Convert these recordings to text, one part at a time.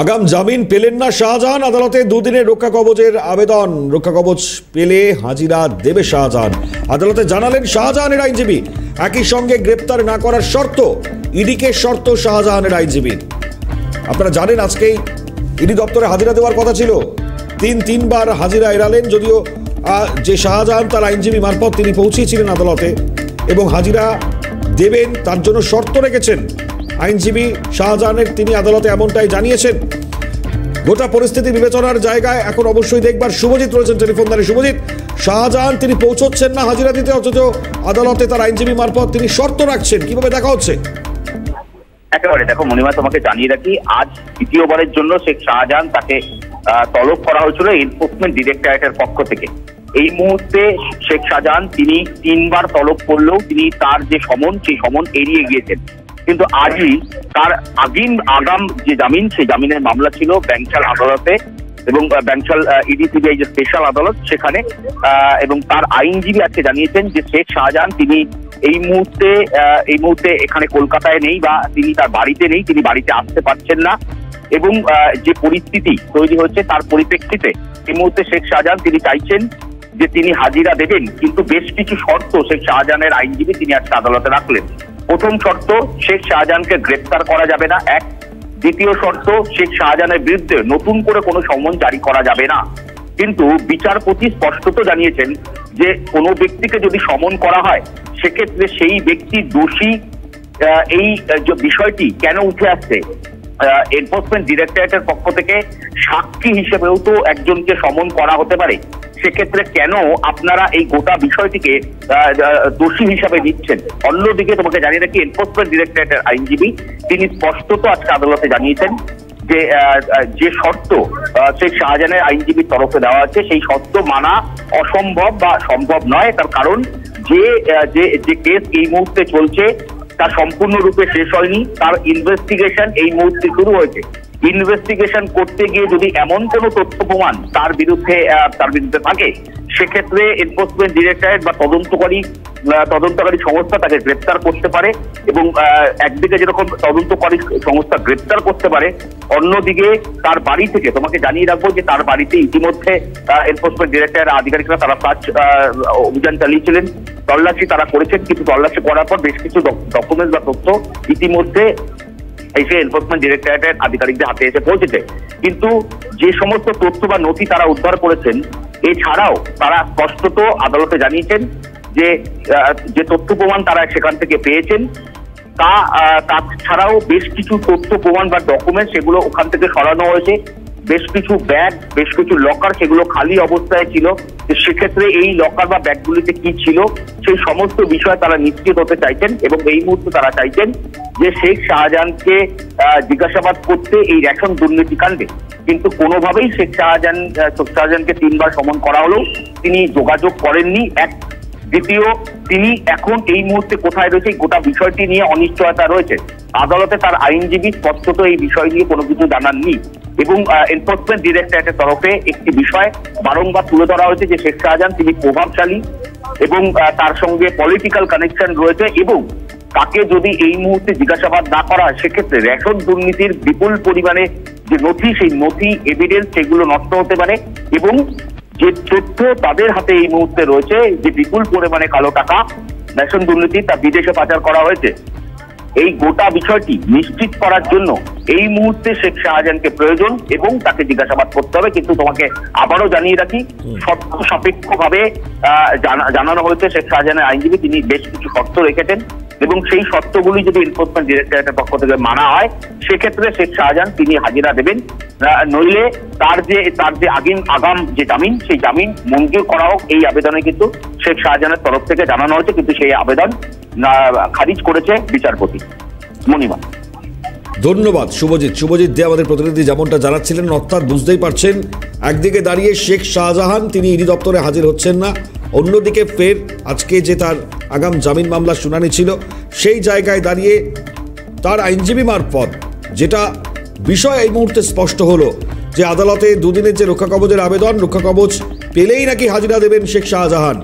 আগাম জামিন পেলেন না শাহজাহান। আদালতে দুদিনের রক্ষা কবচের আবেদন। রক্ষা কবচ পেলে হাজিরা দেবে শাহজাহান। আদালতে জানালেন শাহজাহানের আইনজীবী। একই সঙ্গে গ্রেপ্তার না করার শর্ত, ইডিকে শর্ত শাহজাহানের আইনজীবীর। আপনারা জানেন আজকেই ইডি দপ্তরে হাজিরা দেওয়ার কথা ছিল। তিনবার হাজিরা এড়ালেন, যদিও যে শাহজাহান তার আইনজীবী মারফত তিনি পৌঁছিয়েছিলেন আদালতে এবং হাজিরা দেবেন তার জন্য শর্ত রেখেছেন আইনজীবী শাহজাহানের। তিনি আদালতে এমনটাই জানিয়েছেন। গোটা পরিস্থিতি বিবেচনার জায়গায় এখন অবশ্যই দেখবার শুভজিৎ রয়েছেন টেলিফোন দ্বারে। শুভজিৎ, শাহজাহান তিনি পৌঁছচ্ছেন না হাজিরা দিতে, অথচ আদালতে তার আইনজীবী মারফত তিনি শর্ত রাখছেন, কিভাবে দেখা হচ্ছে? একেবারে দেখো মনিমা, তোমাকে জানিয়ে রাখি, আজ দ্বিতীয়বারের জন্য শেখ শাহজাহান তাকে তলব করা হয়েছিল এনফোর্সমেন্ট ডিরেক্টরেটের পক্ষ থেকে। এই মুহূর্তে শেখ শাহজাহান তিনি 3বার তলব করলেও তিনি তার যে সমন, সেই সমন এড়িয়ে গিয়েছেন। কিন্তু আজই তার আগাম যে জামিন, সেই জামিনের মামলা ছিল ব্যাংশাল আদালতে এবং ব্যাংশাল ইডি-সিবিআই যে স্পেশাল আদালত সেখানে। এবং তার আইনজীবী আজকে জানিয়েছেন যে শেখ শাহজাহান তিনি এই মুহূর্তে এখানে কলকাতায় নেই বা তিনি তার বাড়িতে নেই, তিনি বাড়িতে আসতে পারছেন না। এবং যে পরিস্থিতি তৈরি হচ্ছে তার পরিপ্রেক্ষিতে এই মুহূর্তে শেখ শাহজাহান তিনি চাইছেন যে তিনি হাজিরা দেবেন, কিন্তু বেশ কিছু শর্ত শেখ শাহজাহানের আইনজীবী তিনি আজকে আদালতে রাখলেন। প্রথম শর্ত, শেখ শাহজাহানকে গ্রেপ্তার করা যাবে না, এক। দ্বিতীয় শর্ত, শেখ শাহজাহানের বিরুদ্ধে নতুন করে কোনো সমন জারি করা যাবে না। কিন্তু বিচারপতি স্পষ্টত জানিয়েছেন যে কোনো ব্যক্তিকে যদি সমন করা হয় সেক্ষেত্রে সেই ব্যক্তি দোষী, এই যে বিষয়টি কেন উঠে আসছে এনফোর্সমেন্ট ডিরেক্টরেটের পক্ষ থেকে সাক্ষী হিসেবেও তো একজনকে সমন করা হতে পারে। সেক্ষেত্রে কেন আপনারা এই গোটা বিষয়টিকে দোষী হিসাবে নিচ্ছেন? অন্যদিকে তোমাকে জানিয়ে রাখি, এনফোর্সমেন্ট ডিরেক্টরেটের আইনজীবী তিনি স্পষ্টত আজকে আদালতে জানিয়েছেন যে শর্ত শেখ শাহজাহানের আইনজীবীর তরফে দেওয়া আছে সেই শর্ত মানা অসম্ভব বা সম্ভব নয়। তার কারণ যে কেস এই মুহূর্তে চলছে তা সম্পূর্ণরূপে শেষ হয়নি, তার ইনভেস্টিগেশন এই মুহূর্তে শুরু হয়েছে। ইনভেস্টিগেশন করতে গিয়ে যদি এমন কোনো তথ্য প্রমাণ তার বিরুদ্ধে থাকে সেক্ষেত্রে এনফোর্সমেন্ট ডিরেক্টরেট বা তদন্তকারী সংস্থা তাকে গ্রেপ্তার করতে পারে। এবং একদিকে যেরকম তদন্তকারী সংস্থা গ্রেপ্তার করতে পারে, অন্যদিকে তার বাড়ি থেকে, তোমাকে জানিয়ে রাখবো যে তার বাড়িতে ইতিমধ্যে এনফোর্সমেন্ট ডিরেক্টরেটের আধিকারিকরা তারা অভিযান চালিয়েছিলেন, তল্লাশি তারা করেছেন। কিন্তু তল্লাশি করার পর বেশ কিছু ডকুমেন্টস বা তথ্য ইতিমধ্যে এসে এনফোর্সমেন্ট ডিরেক্টরেটের আধিকারিকদের হাতে এসে পৌঁছেছে। কিন্তু যে সমস্ত তথ্য বা নথি তারা উদ্ধার করেছেন, এছাড়াও তারা স্পষ্টত আদালতে জানিয়েছেন যে তথ্য প্রমাণ তারা সেখান থেকে পেয়েছেন তাছাড়াও বেশ কিছু তথ্য প্রমাণ বা ডকুমেন্ট সেগুলো ওখান থেকে সরানো হয়েছে। বেশ কিছু ব্যাগ, বেশ কিছু লকার সেগুলো খালি অবস্থায় ছিল। সেক্ষেত্রে এই লকার বা ব্যাগগুলিতে কি ছিল সেই সমস্ত বিষয়ে তারা নিশ্চিত হতে চাইছেন এবং এই মুহূর্তে তারা চাইছেন যে শেখ শাহজাহানকে জিজ্ঞাসাবাদ করতে এই রেশন দুর্নীতি কাণ্ডে। কিন্তু কোনোভাবেই শেখ শাহজাহানকে 3বার সমন করা হলেও তিনি যোগাযোগ করেননি, এক। দ্বিতীয়, তিনি এখন এই মুহূর্তে কোথায় রয়েছে গোটা বিষয়টি নিয়ে অনিশ্চয়তা রয়েছে। আদালতে তার আইনজীবী স্পষ্টত এই বিষয় নিয়ে কোনো কিছু জানাননি এবং এনফোর্সমেন্ট ডিরেক্টরেটের তরফে একটি বিষয় বারংবার তুলে ধরা হয়েছে যে শেখ শাহজাহান তিনি প্রভাবশালী এবং তার সঙ্গে পলিটিক্যাল কানেকশন রয়েছে এবং তাকে যদি এই মুহূর্তে জিজ্ঞাসাবাদ না করা হয় সেক্ষেত্রে রেশন দুর্নীতির বিপুল পরিমাণে যে নথি, সেই নথি এভিডেন্স সেগুলো নষ্ট হতে পারে এবং যে তথ্য তাদের হাতে এই মুহূর্তে রয়েছে যে বিপুল পরিমাণে কালো টাকা রেশন দুর্নীতি তা বিদেশে পাচার করা হয়েছে, এই গোটা বিষয়টি নিশ্চিত করার জন্য এই মুহূর্তে শেখ শাহজাহানকে প্রয়োজন এবং তাকে জিজ্ঞাসাবাদ করতে হবে। কিন্তু তোমাকে আবারও জানিয়ে রাখি, শর্ত সাপেক্ষভাবে জানানো হয়েছে শেখ শাহজাহানের আইনজীবী তিনি বেশ কিছু শর্ত রেখেছেন এবং সেই শর্তগুলি যদি এনফোর্সমেন্ট ডিরেক্টরেটের পক্ষ থেকে মানা হয় সেক্ষেত্রে শেখ শাহজাহান তিনি হাজিরা দেবেন, নইলে তার যে আগাম যে জামিন সেই জামিন মঞ্জুর করা হোক এই আবেদনে কিন্তু শেখ শাহজাহানের তরফ থেকে জানানো হয়েছে। কিন্তু সেই আবেদন খারিজ করেছে বিচারপতি। মনিমা, ধন্যবাদ শুভজিৎ দে আমাদের প্রতিনিধি যেমনটা জানাচ্ছিলেন। অর্থাৎ বুঝতেই পারছেন, একদিকে দাঁড়িয়ে শেখ শাহজাহান তিনি ইডি দপ্তরে হাজির হচ্ছেন না, অন্যদিকে ফের আজকে যে তার আগাম জামিন মামলার শুনানি ছিল সেই জায়গায় দাঁড়িয়ে তার আইনজীবী মারফত যেটা বিষয় এই মুহূর্তে স্পষ্ট হলো যে আদালতে দুদিনের যে রক্ষা কবচের আবেদন, রক্ষা কবচ পেলেই নাকি হাজিরা দেবেন শেখ শাহজাহান।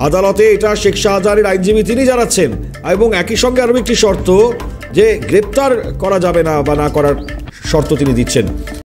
আদালতে এটা শেখ শাহজাহানের আইনজীবী তিনি জানাচ্ছেন এবং একই সঙ্গে আরও একটি শর্ত যে গ্রেপ্তার করা যাবে না বা না করার শর্ত তিনি দিচ্ছেন।